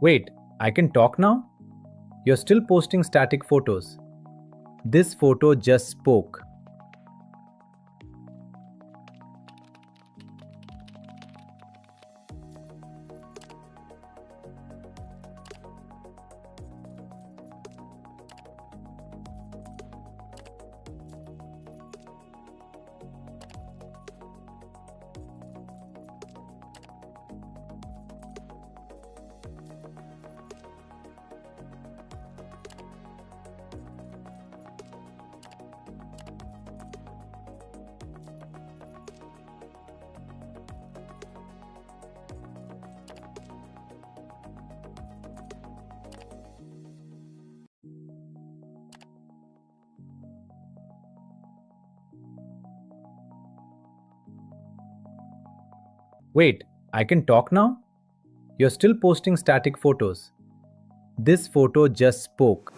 Wait, I can talk now? You're still posting static photos. This photo just spoke. Wait, I can talk now? You're still posting static photos. This photo just spoke.